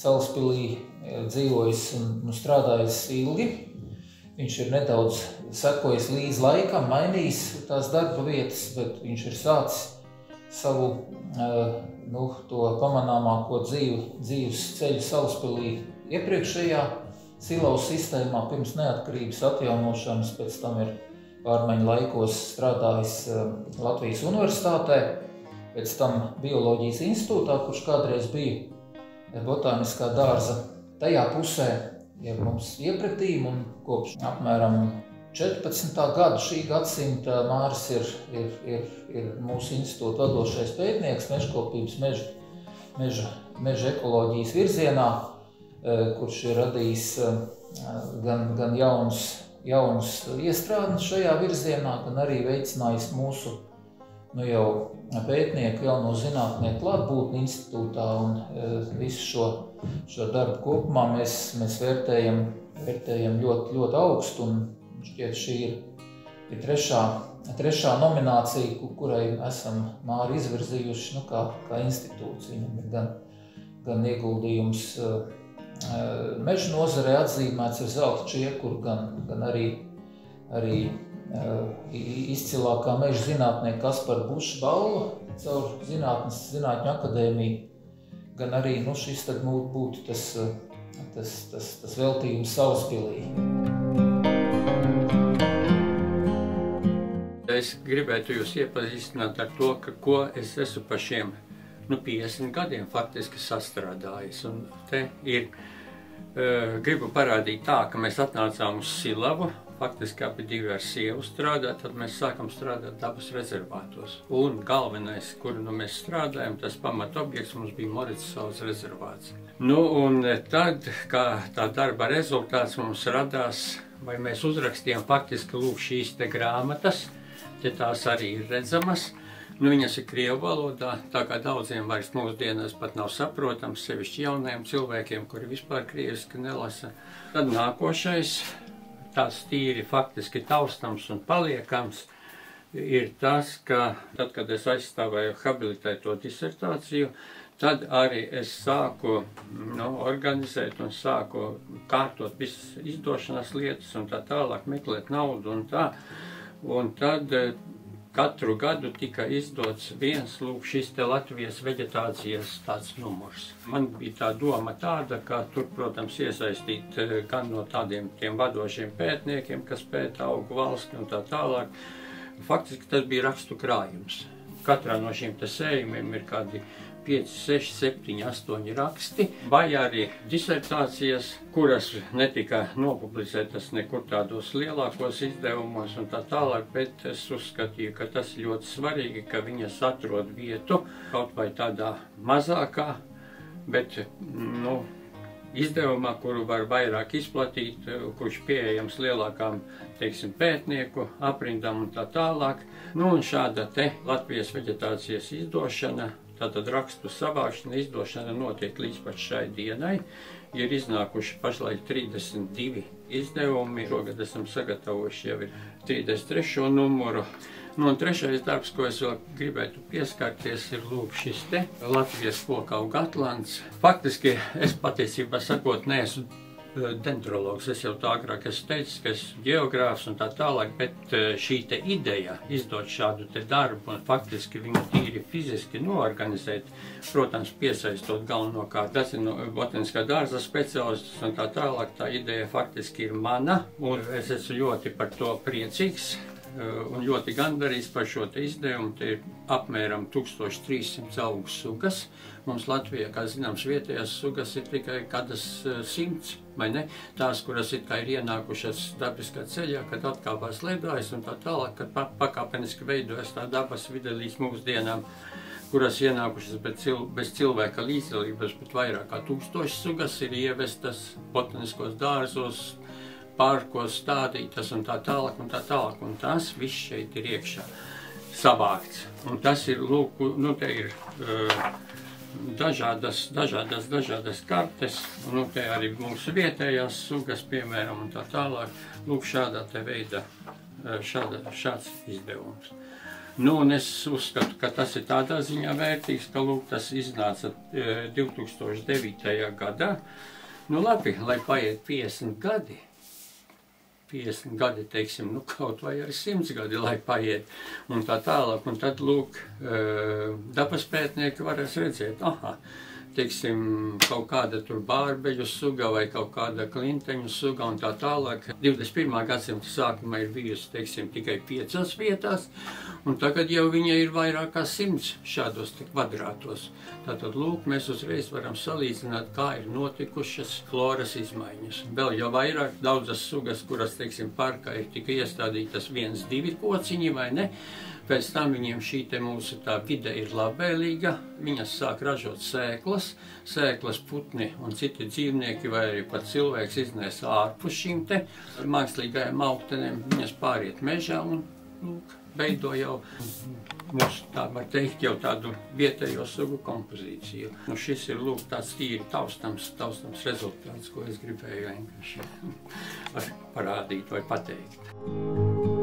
Salaspilī dzīvojis un strādājis ilgi. Viņš ir nedaudz sekojis līdz laikam, mainījis tās darba vietas, bet viņš ir sācis savu to pamanāmāko dzīves ceļu Salaspilī iepriekšējā Silavas sistēmā pirms neatkarības atjaunošanas, pēc tam ir pārmaiņu laikos strādājis Latvijas universitātē, pēc tam Bioloģijas institūtā, kurš kādreiz bija botāniskā dārza tajā pusē, ja mums iepretīm, un kopš apmēram 14. gada šī gadsimta Māris ir mūsu institūta vadošais pētnieks mežkopības meža ekoloģijas virzienā, kurš ir radījis gan jaunus iestrādnes šajā virzienā, gan arī veicinājis mūsu jau pētnieku, jauno zinātnieku klātbūtni institūtā, un visu šo darbu kopumā mēs vērtējam ļoti augstu, un šķiet šī ir trešā nominācija, kurai esam Māri izvirzījuši kā institūcija. Viņam ir gan ieguldījums meža nozarē atzīmēts ar zelta čiekuru, gan arī izcilākā meža zinātnieka Kaspara Buša balva caur Zinātņu akadēmiju, gan arī šis tad būtu tas veltījums Salaspilī. Es gribētu jūs iepazīstināt ar to, ko es esmu pa šiem 50 gadiem faktiski sastrādājis. Un te ir, gribu parādīt tā, ka mēs atnācām uz Silavu, faktiski abi divi ar sievu strādāt, tad mēs sākam strādāt dabas rezervātos. Un galvenais, kuru mēs strādājam, tas pamatobjekts mums bija Moricas rezervāts. Un tad, kā tā darba rezultāts mums radās, vai mēs uzrakstījām faktiski šīs te grāmatas, te tās arī ir redzamas. Viņas ir krievu valodā, tā kā daudziem vairs mūsdienās pat nav saprotams, sevišķi jaunajiem cilvēkiem, kuri vispār krieviski nelasa. Tad nākošais, tāds tīri faktiski taustams un paliekams, ir tas, ka tad, kad es aizstāvēju habilitēto disertāciju, tad arī es sāku organizēt un sāku kārtot visas izdošanas lietas un tā tālāk, meklēt naudu un tā. Un tad katru gadu tika izdots viens šis te Latvijas veģetācijas tāds numurs. Man bija tā doma tāda, ka tur, protams, iesaistīt gan no tādiem tiem vadošiem pētniekiem, kas pēta augu valsti un tā tālāk. Faktiski tas bija rakstu krājums. Katrā no šīm te sējumiem ir kādi 5, 6, 7, 8 raksti, vai arī disertācijas, kuras netika nopublicētas nekur tādos lielākos izdevumos un tā tālāk, bet es uzskatīju, ka tas ir ļoti svarīgi, ka viņas atrod vietu, kaut vai tādā mazākā, bet, izdevumā, kuru var vairāk izplatīt, kurš pieejams lielākām, teiksim, pētnieku aprindām un tā tālāk. Un šāda te Latvijas veģetācijas izdošana, tātad rakstu savākšana, izdošana notiek līdz pat šai dienai. Ir iznākuši pašlaik 32 izdevumi. Šogad esam sagatavojuši jau ir 33. numuru. Un trešais darbs, ko es vēl gribētu pieskarties, ir šis te Latvijas kokaugu atlants. Faktiski es patiesībā sakot neesmu dendrologs. Es jau tā agrāk esmu teicis, ka esmu geogrāfs un tā tālāk, bet šī te ideja izdot šādu te darbu un faktiski viņu tīri fiziski noorganizēt, protams, piesaistot galvenokārt botaniskā dārza speciālistus un tā tālāk, tā ideja faktiski ir mana, un es esmu ļoti par to priecīgs un ļoti gandarīts par šo te izdevumu. Te ir apmēram 1300 augu sugas. Mums Latvijā, kā zināms, vietējās sugas ir tikai kādas 100, vai ne? Tās, kuras ir ienākušas dabiskā ceļā, kad atkāpās ledājas un tā tālāk, kad pakāpeniski veidojas tā dabas vide līdz mūsdienām, kuras ienākušas bez cilvēka līdzdalības, bet vairāk kā 1000 sugas ir ievestas botaniskos dārzos, parkos stādītas un tā tālāk un tā tālāk. Un tas viss šeit ir iekšā savākts. Un tas ir, te ir dažādas kartes, un te arī mūsu vietējās sugas, piemēram, un tā tālāk. Šādā te veida, šāds izdevums. Nu, un es uzskatu, ka tas ir tādā ziņā vērtīgs, ka, lūk, tas iznāca 2009. gadā. Nu, labi, lai paiet 50 gadi. 50 gadi, teiksim, nu, kaut vai arī 100 gadi, lai paiet, un tā tālāk. Un tad, lūk, dabas pētnieki varēs redzēt, aha, teiksim, kaut kāda tur bārbeļu suga vai kaut kāda klinteņu suga un tā tālāk. 21. gadsimta sākumā ir bijusi, teiksim, tikai 5 vietās, un tagad jau viņa ir vairāk kā 100 šādos kvadrātos. Tātad, lūk, mēs uzreiz varam salīdzināt, kā ir notikušas floras izmaiņas. Vēl jau vairāk daudzas sugas, kuras, teiksim, parkā ir tikai iestādītas 1-2 kociņi, vai ne? Pēc tam viņiem šī te mūsu tā vide ir labvēlīga, viņas sāk ražot sēklas putni un citi dzīvnieki vai arī pat cilvēks iznēs ārpus šīm te mākslīgajām augtenēm, viņas pāriet mežā un, lūk, veido jau mūsu, tā var teikt, jau tādu vietējo sugu kompozīciju. Nu, šis ir, lūk, tāds tīri taustams rezultāts, ko es gribēju vienkārši parādīt vai pateikt.